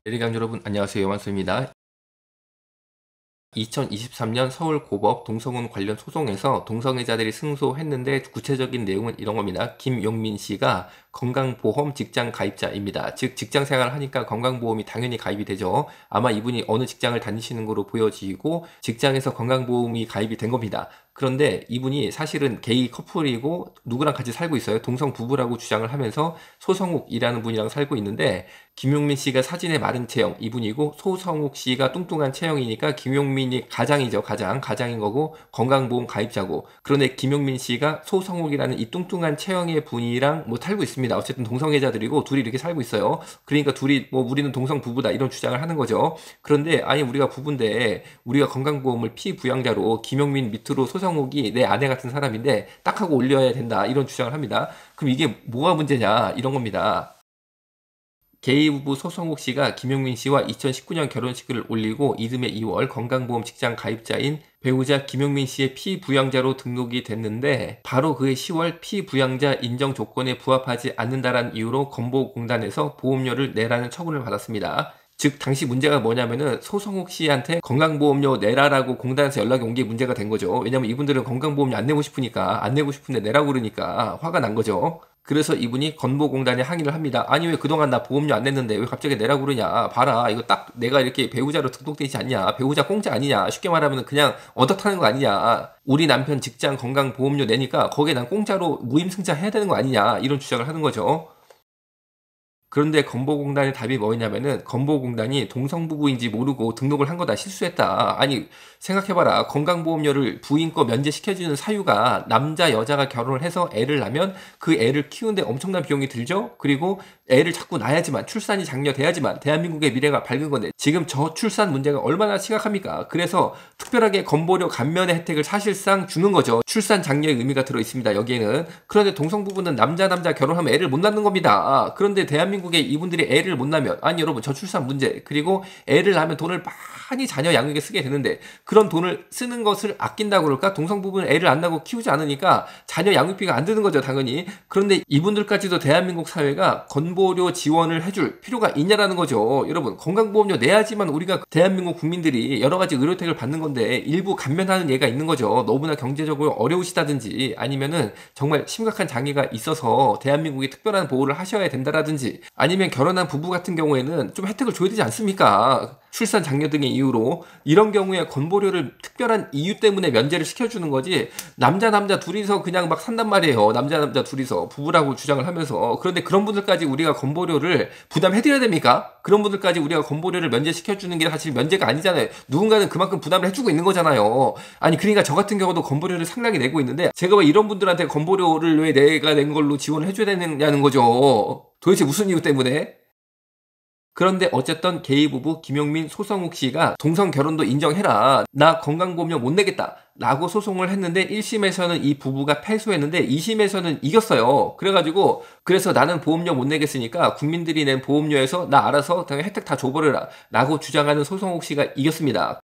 대리강 여러분 안녕하세요. 요만수입니다. 2023년 서울고법 동성혼 관련 소송에서 동성애자들이 승소했는데 구체적인 내용은 이런 겁니다. 김용민 씨가 건강보험 직장 가입자입니다. 즉 직장생활을 하니까 건강보험이 당연히 가입이 되죠. 아마 이분이 어느 직장을 다니시는 거로 보여지고 직장에서 건강보험이 가입이 된 겁니다. 그런데 이분이 사실은 게이 커플이고 누구랑 같이 살고 있어요. 동성 부부라고 주장을 하면서 소성욱이라는 분이랑 살고 있는데 김용민 씨가 사진의 마른 체형 이분이고 소성욱 씨가 뚱뚱한 체형이니까 김용민이 가장이죠. 가장인 거고 건강보험 가입자고. 그런데 김용민 씨가 소성욱이라는 이 뚱뚱한 체형의 분이랑 뭐 살고 있습니다. 어쨌든 동성애자들이고 둘이 이렇게 살고 있어요. 그러니까 둘이 뭐 우리는 동성 부부다 이런 주장을 하는 거죠. 그런데 아니 우리가 부부인데 우리가 건강보험을 피부양자로 김용민 밑으로 소성욱이 내 아내 같은 사람인데 딱 하고 올려야 된다 이런 주장을 합니다. 그럼 이게 뭐가 문제냐 이런 겁니다. 게이 부부 소성욱 씨가 김용민 씨와 2019년 결혼식을 올리고 이듬해 2월 건강보험 직장 가입자인 배우자 김용민 씨의 피부양자로 등록이 됐는데 바로 그해 10월 피부양자 인정 조건에 부합하지 않는다는 이유로 건보공단에서 보험료를 내라는 처분을 받았습니다. 즉 당시 문제가 뭐냐면은 소성욱 씨한테 건강보험료 내라라고 공단에서 연락이 온 게 문제가 된 거죠. 왜냐면 이분들은 건강보험료 안 내고 싶으니까 안 내고 싶은데 내라고 그러니까 화가 난 거죠. 그래서 이분이 건보공단에 항의를 합니다. 아니 왜 그동안 나 보험료 안 냈는데 왜 갑자기 내라고 그러냐. 봐라 이거 딱 내가 이렇게 배우자로 등록돼 있지 않냐. 배우자 공짜 아니냐. 쉽게 말하면 그냥 얻어타는 거 아니냐. 우리 남편 직장 건강보험료 내니까 거기에 난 공짜로 무임승차 해야 되는 거 아니냐. 이런 주장을 하는 거죠. 그런데 건보공단의 답이 뭐였냐면은 건보공단이 동성부부인지 모르고 등록을 한 거다 실수했다. 아니 생각해봐라. 건강보험료를 부인 거 면제시켜주는 사유가 남자 여자가 결혼을 해서 애를 낳으면 그 애를 키우는데 엄청난 비용이 들죠. 그리고 애를 자꾸 낳아야지만 출산이 장려돼야지만 대한민국의 미래가 밝은 건데 지금 저출산 문제가 얼마나 심각합니까? 그래서 특별하게 건보료 감면의 혜택을 사실상 주는 거죠. 출산 장려의 의미가 들어 있습니다. 여기에는. 그런데 동성부부는 남자 결혼하면 애를 못 낳는 겁니다. 그런데 대한민국에 이분들이 애를 못 낳으면 아니 여러분 저출산 문제 그리고 애를 낳으면 돈을 많이 자녀 양육에 쓰게 되는데 그런 돈을 쓰는 것을 아낀다고 그럴까? 동성부부는 애를 안 낳고 키우지 않으니까 자녀 양육비가 안 드는 거죠 당연히. 그런데 이분들까지도 대한민국 사회가 건보료 지원을 해줄 필요가 있냐라는 거죠. 여러분 건강보험료 내야지만 우리가 대한민국 국민들이 여러 가지 의료 혜택을 받는 건데 일부 감면하는 예가 있는 거죠. 너무나 경제적으로 어려우시다든지 아니면은 정말 심각한 장애가 있어서 대한민국이 특별한 보호를 하셔야 된다라든지 아니면 결혼한 부부 같은 경우에는 좀 혜택을 줘야 되지 않습니까? 출산 장려 등의 이유로 이런 경우에 건보료를 특별한 이유 때문에 면제를 시켜주는 거지 남자 둘이서 그냥 막 산단 말이에요. 남자 둘이서 부부라고 주장을 하면서. 그런데 그런 분들까지 우리가 건보료를 부담해드려야 됩니까? 그런 분들까지 우리가 건보료를 면제시켜주는 게 사실 면제가 아니잖아요. 누군가는 그만큼 부담을 해주고 있는 거잖아요. 아니 그러니까 저 같은 경우도 건보료를 상당히 내고 있는데 제가 왜 이런 분들한테 건보료를 왜 내가 낸 걸로 지원을 해줘야 되느냐는 거죠. 도대체 무슨 이유 때문에? 그런데 어쨌든 게이 부부 김용민 소성욱 씨가 동성 결혼도 인정해라. 나 건강보험료 못 내겠다. 라고 소송을 했는데 1심에서는 이 부부가 패소했는데 2심에서는 이겼어요. 그래가지고 그래서 나는 보험료 못 내겠으니까 국민들이 낸 보험료에서 나 알아서 혜택 다 줘버려라. 라고 주장하는 소성욱 씨가 이겼습니다.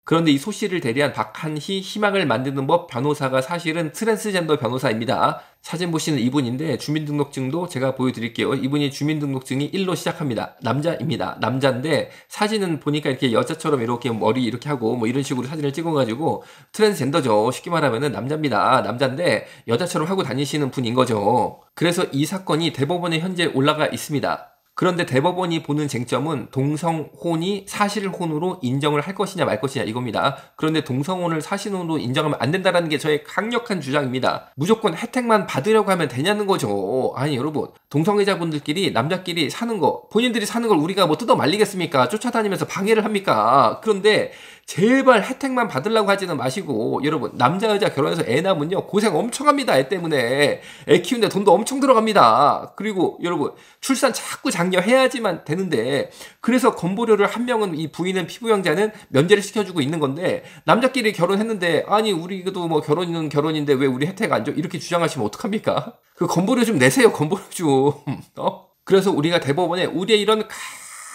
그런데 이 소 씨를 대리한 박한희 희망을 만드는 법 변호사가 사실은 트랜스젠더 변호사입니다. 사진 보시는 이분인데 주민등록증도 제가 보여드릴게요. 이분이 주민등록증이 1로 시작합니다. 남자입니다. 남자인데 사진은 보니까 이렇게 여자처럼 이렇게 머리 이렇게 하고 뭐 이런 식으로 사진을 찍어가지고 트랜스젠더죠. 쉽게 말하면은 남자입니다. 남자인데 여자처럼 하고 다니시는 분인 거죠. 그래서 이 사건이 대법원에 현재 올라가 있습니다. 그런데 대법원이 보는 쟁점은 동성혼이 사실혼으로 인정을 할 것이냐 말 것이냐 이겁니다. 그런데 동성혼을 사실혼으로 인정하면 안 된다는 게 저의 강력한 주장입니다. 무조건 혜택만 받으려고 하면 되냐는 거죠. 아니 여러분 동성애자분들끼리 남자끼리 사는 거 본인들이 사는 걸 우리가 뭐 뜯어 말리겠습니까? 쫓아다니면서 방해를 합니까? 그런데 제발 혜택만 받으려고 하지는 마시고 여러분 남자 여자 결혼해서 애 낳으면요 고생 엄청 합니다. 애 때문에 애 키우는데 돈도 엄청 들어갑니다. 그리고 여러분 출산 자꾸 장려해야지만 되는데 그래서 건보료를 한 명은 이 부인은 피부양자는 면제를 시켜주고 있는 건데 남자끼리 결혼했는데 아니 우리도 뭐 결혼은 결혼인데 왜 우리 혜택 안 줘? 이렇게 주장하시면 어떡합니까? 그 건보료 좀 내세요. 건보료 좀. 그래서 우리가 대법원에 우리의 이런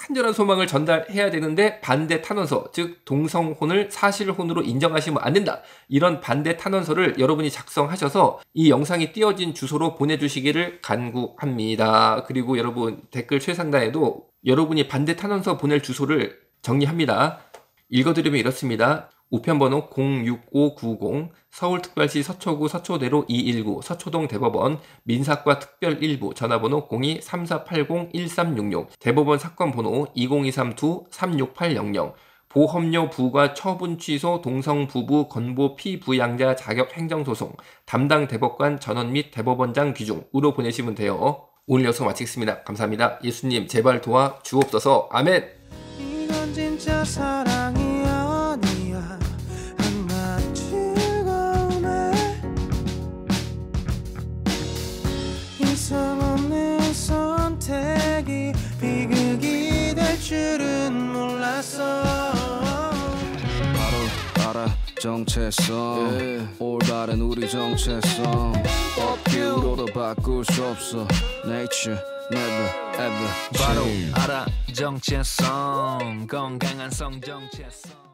간절한 소망을 전달해야 되는데 반대 탄원서, 즉 동성혼을 사실혼으로 인정하시면 안 된다. 이런 반대 탄원서를 여러분이 작성하셔서 이 영상이 띄어진 주소로 보내주시기를 간구합니다. 그리고 여러분 댓글 최상단에도 여러분이 반대 탄원서 보낼 주소를 정리합니다. 읽어드리면 이렇습니다. 우편번호 06590 서울특별시 서초구 서초대로 219 서초동 대법원 민사과 특별일부 전화번호 02-3480-1366 대법원 사건번호 20232-36800 보험료 부과 처분 취소 동성부부 건보 피부양자 자격 행정소송 담당 대법관 전원 및 대법원장 규중으로 보내시면 돼요. 오늘 영상 마치겠습니다. 감사합니다. 예수님 제발 도와 주옵소서. 아멘. 이건 진짜 사랑이 아니야. 한낱 즐거움에 이성 없는 선택이 비극이 될 줄은 몰랐어. 바로 알아 정체성 올바른 우리 정체성 법규로도 바꿀 수 없어 Nature never ever 바로 change. 알아 정체성 건강한 성 정체성